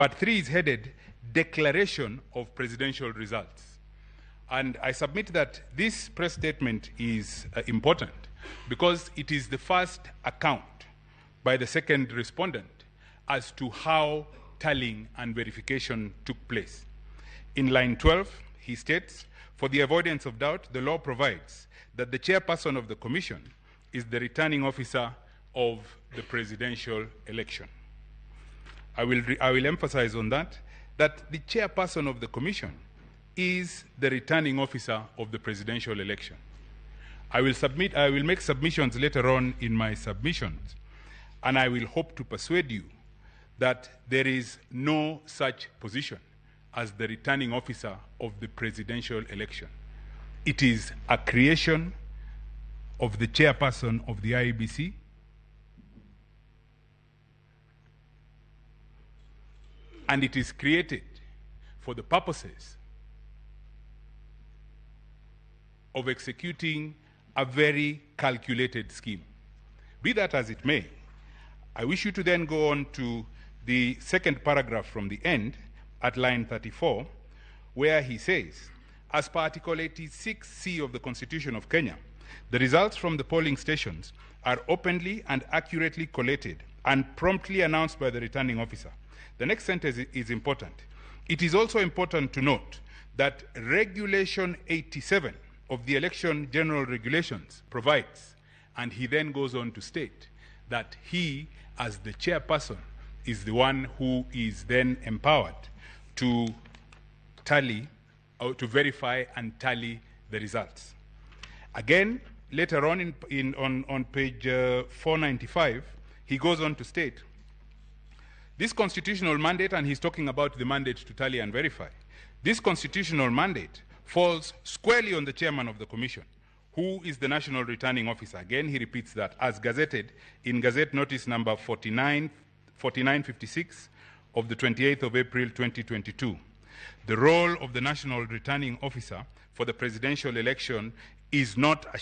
Part 3 is headed Declaration of Presidential Results. And I submit that this press statement is important because it is the first account by the second respondent as to how tallying and verification took place. In line 12, he states, for the avoidance of doubt, the law provides that the chairperson of the commission is the returning officer of the presidential election. I will emphasize on that the chairperson of the commission is the returning officer of the presidential election. I will make submissions later on in my submissions, and I will hope to persuade you that there is no such position as the returning officer of the presidential election. It is a creation of the chairperson of the IEBC, and it is created for the purposes of executing a very calculated scheme. Be that as it may, I wish you to then go on to the second paragraph from the end at line 34, where he says, as per Article 86C of the Constitution of Kenya, the results from the polling stations are openly and accurately collated and promptly announced by the returning officer. The next sentence is important. It is also important to note that Regulation 87 of the Election General Regulations provides, and he then goes on to state, that he, as the chairperson, is the one who is then empowered to tally, or to verify and tally the results. Again, later on on page 495, he goes on to state, this constitutional mandate, and he's talking about the mandate to tally and verify, this constitutional mandate falls squarely on the chairman of the commission, who is the national returning officer. Again, he repeats that, as gazetted in Gazette Notice number 4956 of the 28th of April 2022. The role of the national returning officer for the presidential election is not a